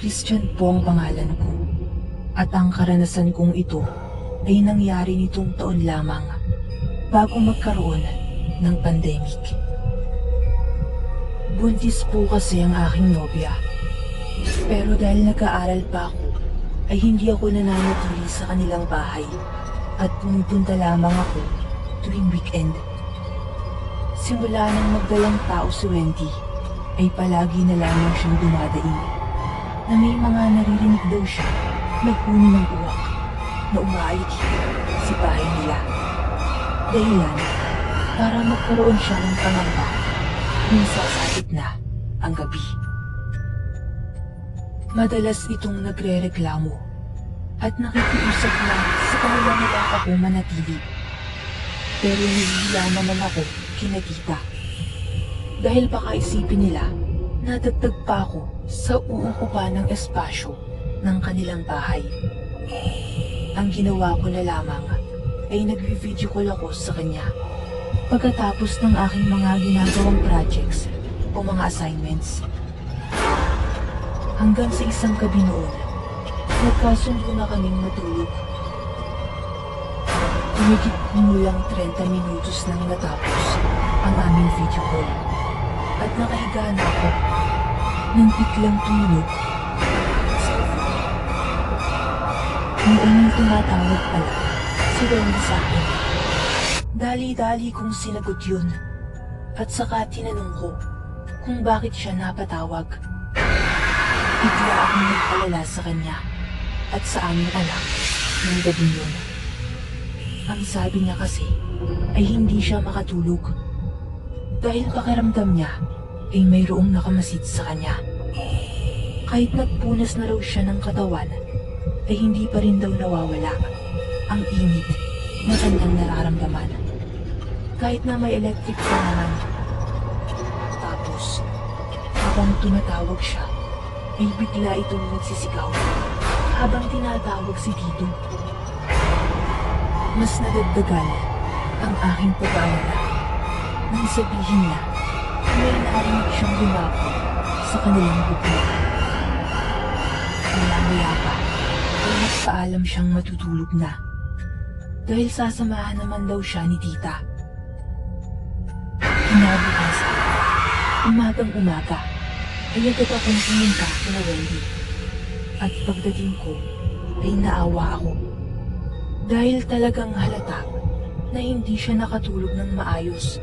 Christian po ang pangalan ko. At ang karanasan kong ito ay nangyari nitong taon lamang bago magkaroon ng pandemic. Buntis po kasi ang aking nobya. Pero dahil nag-aaral pa ako, ay hindi ako nananatili sa kanilang bahay at pumupunta lamang ako tuwing weekend. Simula nang magdalang tao si Wendy, ay palagi na lamang siyang dumadaing na may mga naririnig daw siya na huni ng uwak na umaalit sa bahay nila. Dahilan para magkaroon siya ng pangamba kung sasabit na ang gabi. Madalas itong nagre-reklamo at nakikiusap na sa kanila nila ako manatili. Pero nahihiya naman ako kina tita. Dahil baka isipin nila na dagdag pa ako sa uukupa ng espasyo ng kanilang bahay. Ang ginawa ko na lamang ay nag-video call ako sa kanya pagkatapos ng aking mga ginagawang projects o mga assignments. Hanggang sa isang gabi noon, nagkasundo na kaming matulog. Tumigit kumulang 30 minutos nang natapos ang aming video call at nakahiga na ako nang biglang tumunog. Noong tumatawag pala si Wendy sa akin. Dali-dali kong sinagot yun at saka tinanong ko kung bakit siya napatawag. Bigla akong nag-alala sa kanya at sa aming anak ng gabi yun. Ang sabi niya kasi ay hindi siya makatulog dahil pakiramdam niya ay mayroong nakamasid sa kanya. Kahit nagpunas na raw siya ng katawan ay hindi pa rin daw nawawala ang init na kanyang nararamdaman. Kahit na may electric fan naman. Tapos, habang tumatawag siya, ay bigla itong nagsisigaw habang tinatawag si Tito. Mas nadagdagan ang aking pag-aalala nang sabihin niya may narinig siyang lumako sa kanilang bubong. Maya-maya pa ay nagpaalam siyang matutulog na dahil sasamahan naman daw siya ni tita. Kinabukasan, umagang-umaga, ay agad akong pumunta kina Wendy. At pagdating ko, ay naawa ako. Dahil talagang halata na hindi siya nakatulog ng maayos.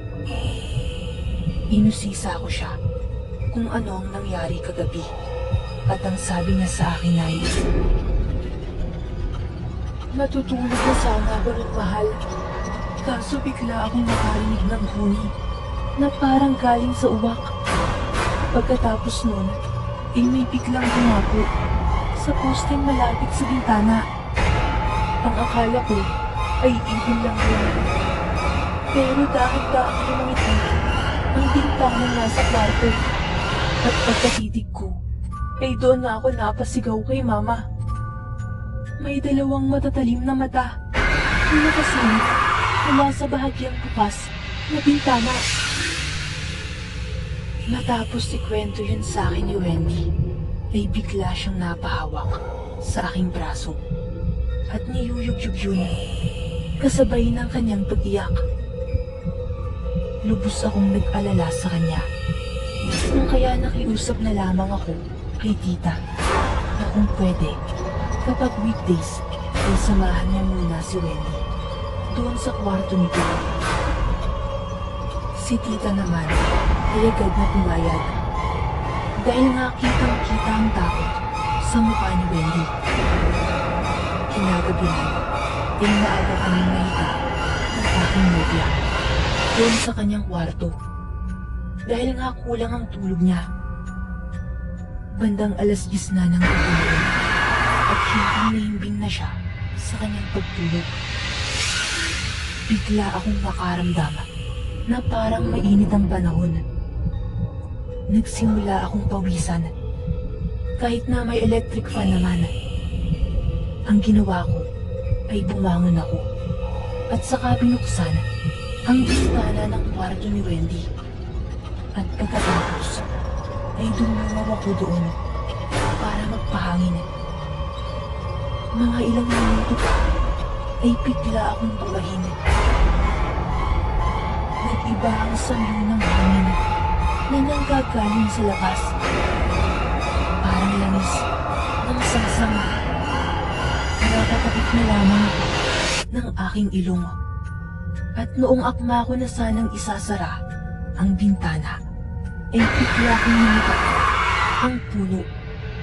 Inusisa ko siya kung ano ang nangyari kagabi. At ang sabi niya sa akin ay, "Matutulog na sana ako ng mahal. Kaso bigla akong nakarinig ng huni na parang galing sa uwak. Pagkatapos nun, ay may biglang humapo sa posteng malapit sa bintana. Ang akala ko ay ibon lang yun. Pero dahil lumangiti ang bintanang nasa kwarto. At pagkatitig ko, ay doon na ako napasigaw kay mama. May dalawang matatalim na mata na nakasilip mula sa bahagyang bukas na bintana." Matapos ikwento yun sa akin ni Wendy, ay bigla siyang napahawak sa aking braso at niyuyugyug yun kasabay ng kanyang pag-iyak. Lubos akong nag-alala sa kanya, kung kaya nakiusap na lamang ako kay tita na kung pwede, kapag weekdays ay samahan niya muna si Wendy doon sa kwarto nito. Si tita naman ay agad na pumayag dahil nga kitang-kita ang takot sa mukha ni Wendy. Kinagabihan ay maaga kaming nahiga ng aking nobya doon sa kanyang kwarto dahil nga kulang ang tulog niya. Bandang 10:00 na ng gabi at himbing na siya sa kanyang pagtulog. Bigla akong nakaramdam na parang mainit ang panahon. Nagsimula akong pawisan kahit na may electric fan naman. Ang ginawa ko ay bumangon ako at saka binuksan ang bintana ng kwarto ni Wendy. At pagkatapos ay dumungaw ako doon para para magpahangin. Mga ilang minuto pa ay bigla akong bumahin. Nag-iba ang samyo ng hangin na nanggagaling sa labas. Parang langis ng sangsanga. Nakakapit na lamang ng aking ilong. At noong akma ko na sanang isasara ang bintana, ay bigla kong nakita ang puno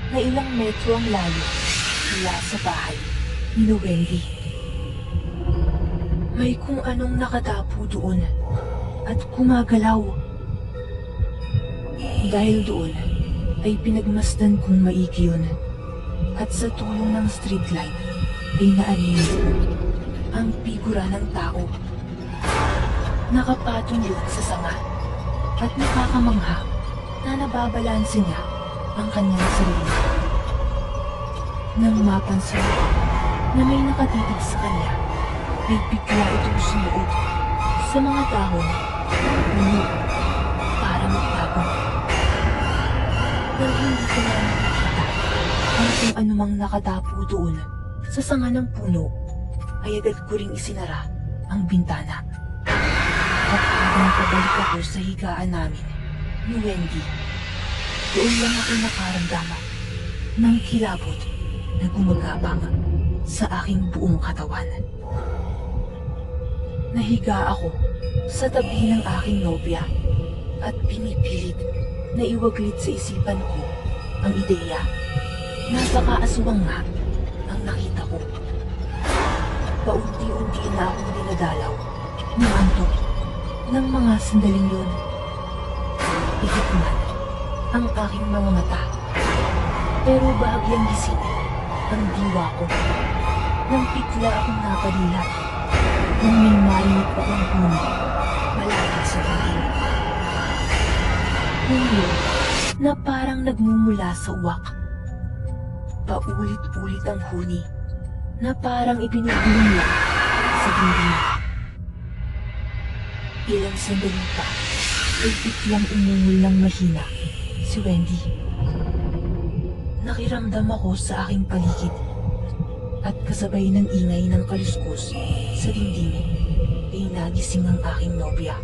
na ilang metro ang layo mula sa bahay ni Wendy. May kung anong nakatapo doon at gumagalaw. Dahil doon ay pinagmasdan kong maigi yun at sa tulong ng streetlight ay naanino ko ang figura ng tao. Nakapatong yun sa sanga at nakakamangha na nababalanse niya ang kanyang sarili. Nang mapansin ko na may nakatitig sa kanya, ay bigla itong sumuot sa mga dahon ng puno para magtago. Nang hindi ko na nakikita ang kung anumang nakatapo doon sa sanga ng puno, ay agad ko ring isinara ang bintana. At habang pabalik ako sa higaan namin ni Wendy, doon lang ako nakaramdam ng kilabot na gumagapang sa aking buong katawan. Nahiga ako sa tabi ng aking nobya at pinipilit na iwaglit sa isipan ko ang ideya na baka aswang nga ang nakita ko. Paunti-unti na akong dinadalaw ng antok ng mga sandaling yun. Ihigman ang aking mga mata, pero bahagyang gising ang diwa ko nang bigla akong napadilat nang may marinig akong huni malapit sa bibig. Huni na parang nagmumula sa uwak. Paulit-ulit ang huni na parang ibinubulong lang sa dingding. Ilang sandali pa ay biglang umungol ng mahina si Wendy. Nakiramdam ako sa aking paligid at kasabay ng ingay ng kaluskos sa dingding ay nagising ang aking nobya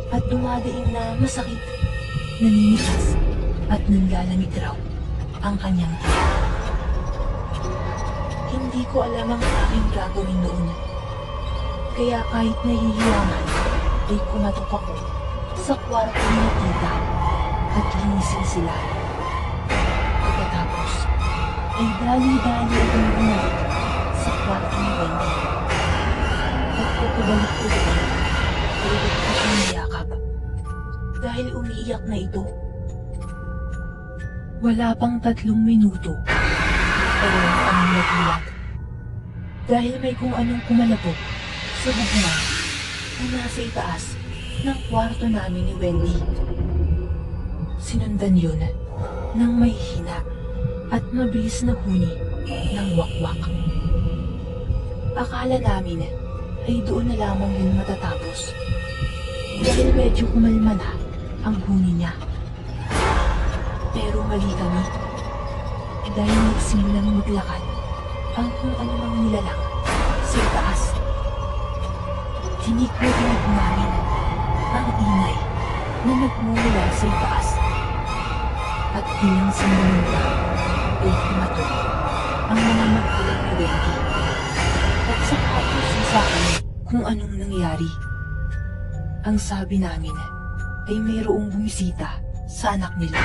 at dumadaing na masakit, naninigas at nanlalamig raw ang kanyang tiyan. Hindi ko alam ang aking gagawin noon, kaya kahit nahihiyangan ay kumatok ako sa kwarto ni tita at linising sila. Pagkatapos ay dali-dali akong bumalik sa kwarto ni Wendy. At pagkabalik ko doon, ay agad ko siyang niyakap dahil umiiyak na ito. Wala pang 3 minuto, pero ang nagulat dahil may kung anong kumalabog sa bubungan na nasa itaas ng kwarto namin ni Wendy. Sinundan yun ng may hina at mabilis na huni ng wakwak. Akala namin ay doon na lamang yun matatapos dahil medyo kumalma na ang huni niya. Pero mali kami dahil nagsimulang maglakad ang kung anumang nilalang sa itaas. Tinikod namin ang ingay na nagmumula sa itaas. At bilang sandali pa ay kumatok ang mga magulang ni Wendy. At saka ito sa akin kung anong nangyari. Ang sabi namin ay mayroong bumisita sa anak nila.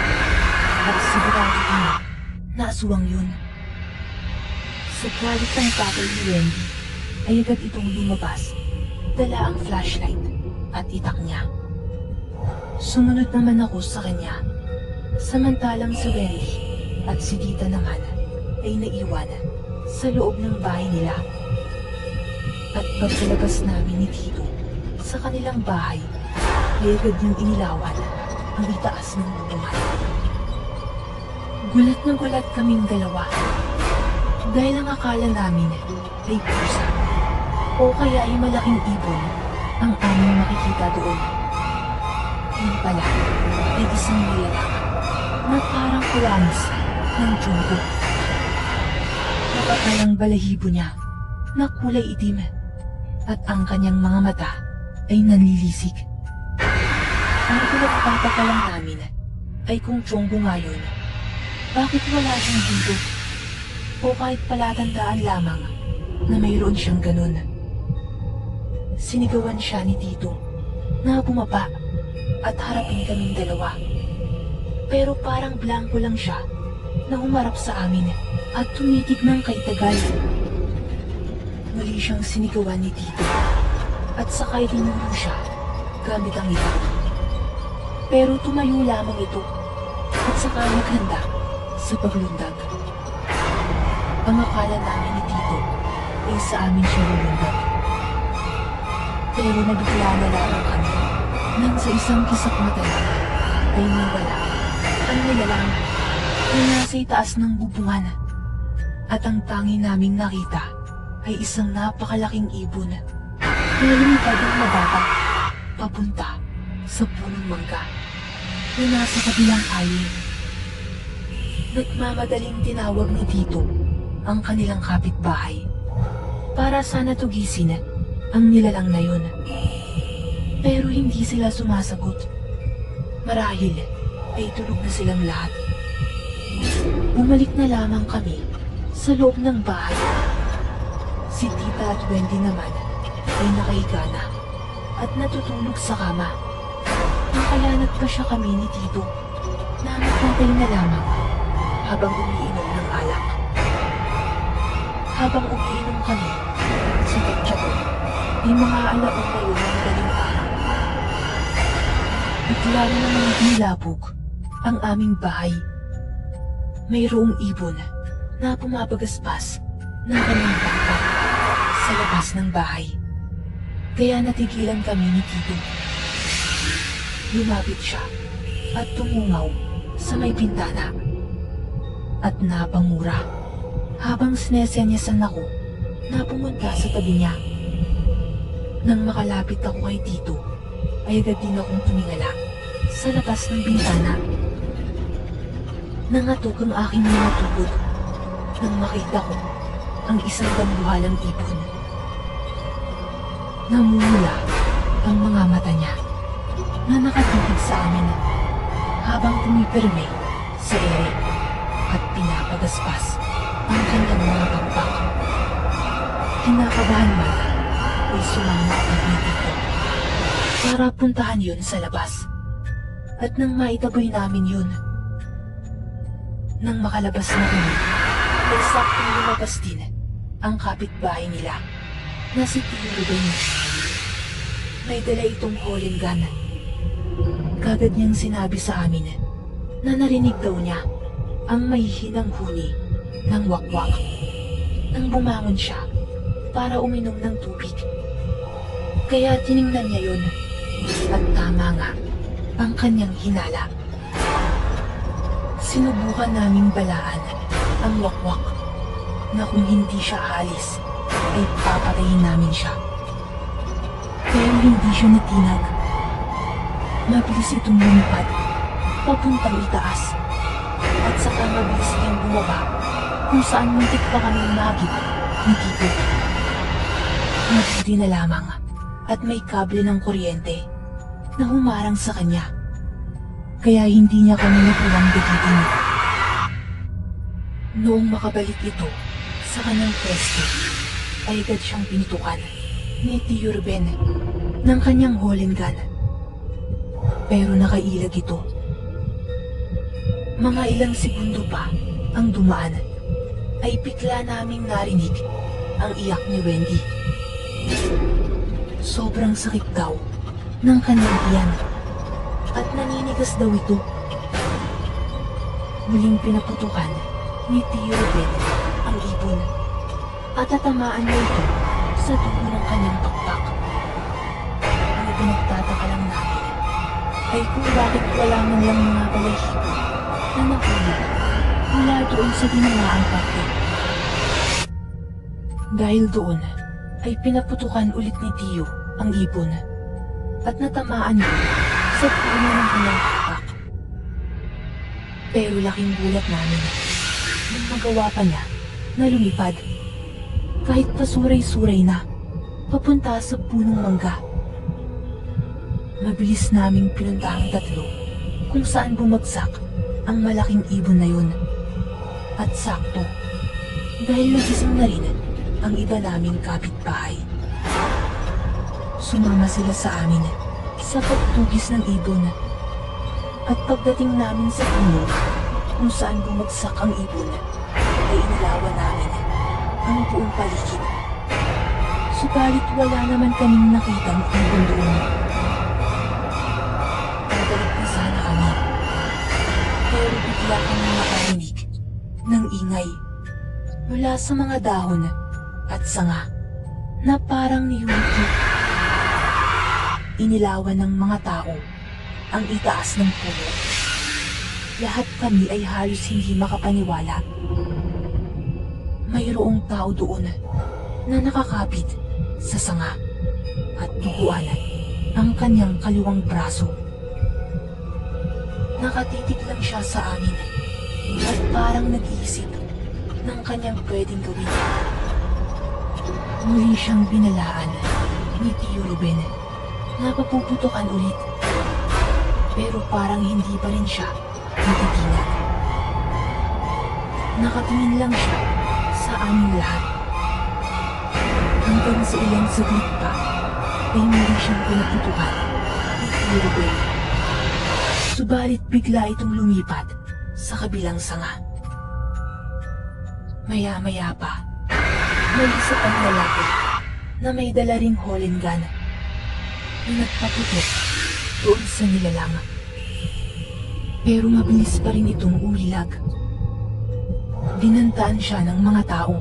At sigurado kami na aswang yun. Sa galit ng tatay ni Wendy ay agad itong lumabas, dala ang flashlight at itak niya. Sumunod naman ako sa kanya, samantalang si Wendy at si tita naman ay naiwan sa loob ng bahay nila. At pagkalabas namin ni Tito sa kanilang bahay ay agad niyang inilawan ang itaas ng bubungan. Gulat na gulat kaming dalawa dahil ang akala namin ay pusa o kaya ay malaking ibon ang aming makikita doon. Yun pala ay isang nilalang na parang kulamis ng Jungko. Nakapal ang balahibo niya na kulay itim at ang kanyang mga mata ay nanlilisik. Ang pinagtataka lang namin ay kung Jungko ngayon, bakit wala siyang dito? O kahit palatandaan lamang na mayroon siyang ganun. Sinigawan siya ni Tito na bumaba at harapin kaming dalawa. Pero parang blanco lang siya na humarap sa amin at tumitig ng kay tagal. Muli siyang sinigawan ni Tito at sakay tinuro siya gamit ang itak. Pero tumayo lamang ito at saka naghanda sa paglundag. Ang akala namin ni Tito ay sa amin siya lulundag. Pero nabigla na lamang kami nang sa isang kisak mata ay nawala ang nilalang na nasa itaas ng bubungan. At ang tangi naming nakita ay isang napakalaking ibon na lumipad ang mababa papunta sa punong mangga na nasa kabilang ayin. Nagmamadaling tinawag ni Tito ang kanilang kapitbahay para sana tugisin ang nilalang na yun. Pero hindi sila sumasagot. Marahil ay tulog na silang lahat. Bumalik na lamang kami sa loob ng bahay. Si Tita at Wendy naman ay nakahiga na at natutulog sa kama. Nakalanat pa siya kami ni Tito na nakatay na lamang habang umiinom ng alak. Habang umiinom kami, sa petsa ko, ay mga alauna yun ng daling araw. Bigla na naman nilabog ang aming bahay. Mayroong ibon na pumapagaspas ng kanyang backpack sa labas ng bahay. Kaya natigilan kami ni Tito. Lumapit siya at tumungaw sa may bintana. At napamura habang sinesenyasan ako na pumunta sa tabi niya. Nang makalapit ako kay Tito, ay agad din akong tumingala sa labas ng bintana. Nangatok ang aking mga tubod nang makita ko ang isang dambuhalang ibon. Namumula ang mga mata niya na nakatitig sa amin habang pumipirme sa ere at pinapagaspas ang kanyang mga pakpak. Kinakabahan man ay sumama ang Tito para puntahan yun sa labas. At nang maitaboy namin yun, nang makalabas na kami, ay saktong lumabas din ang kapitbahay nila na si Tio Ruben. May dala itong holding gun. Kagad niyang sinabi sa amin na narinig daw niya ang mahihinang huni ng wakwak. Nang bumangon siya para uminom ng tubig. Kaya tiningnan niya yun at tama nga ang kanyang hinala. Sinubukan naming balaan ang wakwak na kung hindi siya aalis ay papatayin namin siya. Pero hindi siya natinag. Mabilis itong lumipad papuntang itaas at saka mabilis niyang bumaba kung saan muntik pa kaming mahagip ni Tito. Mabuti na lamang at may kable ng kuryente na humarang sa kanya. Kaya hindi niya kami nakulang dakitin. Noong makabalik ito sa kanyang pwesto, ay agad siyang pintukan ni Tio Ruben ng kanyang holding gun. Pero nakailag ito. Mga ilang segundo pa ang dumaan ay bigla naming narinig ang iyak ni Wendy. Sobrang sakit daw ng kanyang tiyan at naninigas daw ito. Muling pinaputukan ni Tio Ruben ang ibon at tatamaan niya ito sa dulo ng kanyang pakpak. Ang pinagtataka lang namin ay kung bakit wala man lang mga balahibo na nahulog mula doon sa dinamaang parte. Dahil doon ay pinaputukan ulit ni Tio ang ibon at natamaan niya sa puno ng kanyang pakpak. Pero laking gulat namin nang magawa pa niya na lumipad. Kahit pasuray-suray na, papunta sa punong mangga. Mabilis naming pinunta ang tatlo kung saan bumagsak ang malaking ibon na yun. At sakto, dahil nagising na rin ang iba naming kapitbahay. Sumama sila sa amin sa pagtugis ng ibon. At pagdating namin sa puno kung saan bumagsak ang ibon, ay inilawan namin ang buong paligid. Subalit wala naman kaming nakitang ibon doon. Pabalik na sana kami, pero bigla kami makarinig ng ingay mula sa mga dahon at sanga na parang niyuki. Inilawan ng mga tao ang itaas ng puno. Lahat kami ay halos hindi makapaniwala. Mayroong tao doon na nakakapit sa sanga at duguan ang kanyang kaliwang braso. Nakatitig lang siya sa amin at parang nag-iisip ng kanyang pwedeng gawin. Muli siyang binalaan ni Tio Ruben na papuputukan ulit. Pero parang hindi pa rin siya natitinag. Nakatingin lang siya sa aming lahat. Hanggang sa ilang saglit pa ay muli siyang pinaputukan ni Tio Ruben. Subalit bigla itong lumipat sa kabilang sanga. Maya-maya pa, may isa pang lalaki na may dala ring Holland gun na nagpaputok doon sa nilalang. Pero mabilis pa rin itong umilag. Binantaan siya ng mga tao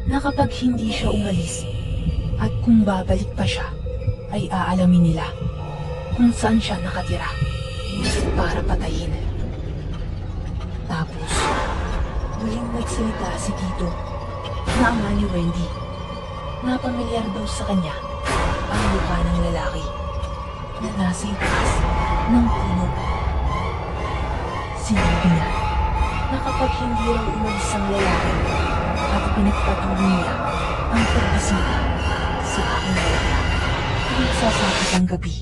na kapag hindi siya umalis at kung babalik pa siya, ay aalamin nila kung saan siya nakatira para patayin. Tapos, muling nagsalita si Tito na ama ni Wendy na pamilyar daw sa kanya ang mukha ng lalaki na nasa itaas ng puno. Sinabi niya na kapag hindi raw umalis ang lalaki at pinagpatuloy niya ang pagbisita sa aking lola tuwing sasapit ang gabi,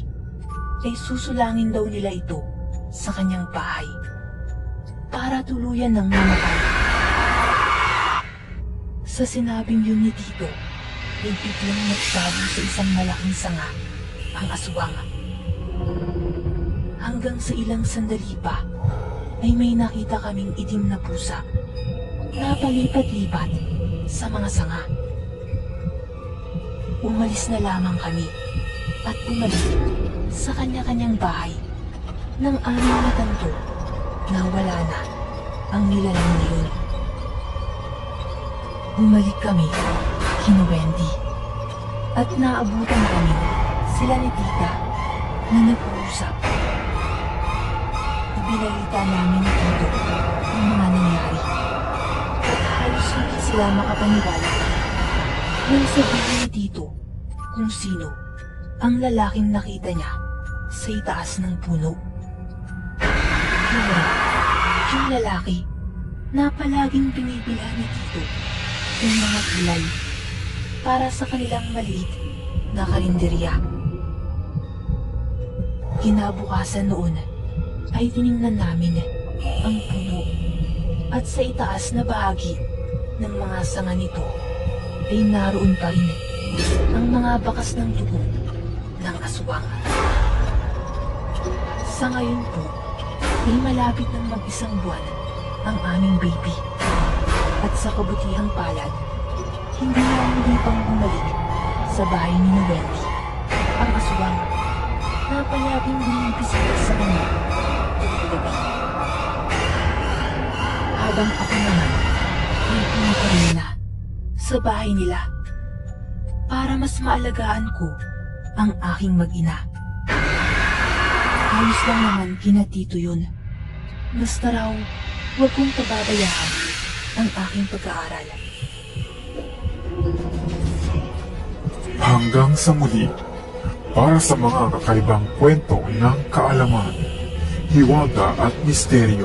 ay susulangin daw nila ito sa kanyang bahay para tuluyan ng mamatay. Sa sinabing yun ni Tito, ay biglang nagtago sa isang malaking sanga ang aswang. Hanggang sa ilang sandali pa, ay may nakita kaming itim na pusa na palipat-lipat sa mga sanga. Umalis na lamang kami at bumalik sa kanya-kanyang bahay nang aming natanto na wala na ang nilalang na yun. Bumalik kami kina Wendy at naabutan kami sila ni Tita na nag-uusap. Ibinalita namin ni Tito ang mga nangyari at halos hindi sila makapaniwala nang sabihin ni Tito kung sino ang lalaking nakita niya sa itaas ng puno. Yung lalaki na palaging binibila ni Tito yung mga gulay para sa kanilang maliit na karinderya. Kinabukasan noon ay tiningnan namin ang puno at sa itaas na bahagi ng mga sanga nito ay naroon pa rin ang mga bakas ng dugo ng aswang. Sa ngayon po, ay malapit ng mag-isang buwan ang aming baby. At sa kabutihang palad, hindi na muli pang bumalik sa bahay ni Wendy ang aswang na palaging binibisita sa kanya tuwing gabi. Habang ako naman ay pumunta rin na sa bahay nila para mas maalagaan ko ang aking mag-ina. Ayos lang naman kina Tito yun. Basta raw, huwag kong pababayaan ang aking pag-aaral. Hanggang sa muli, para sa mga kakaibang kwento ng kaalaman, hiwaga at misteryo,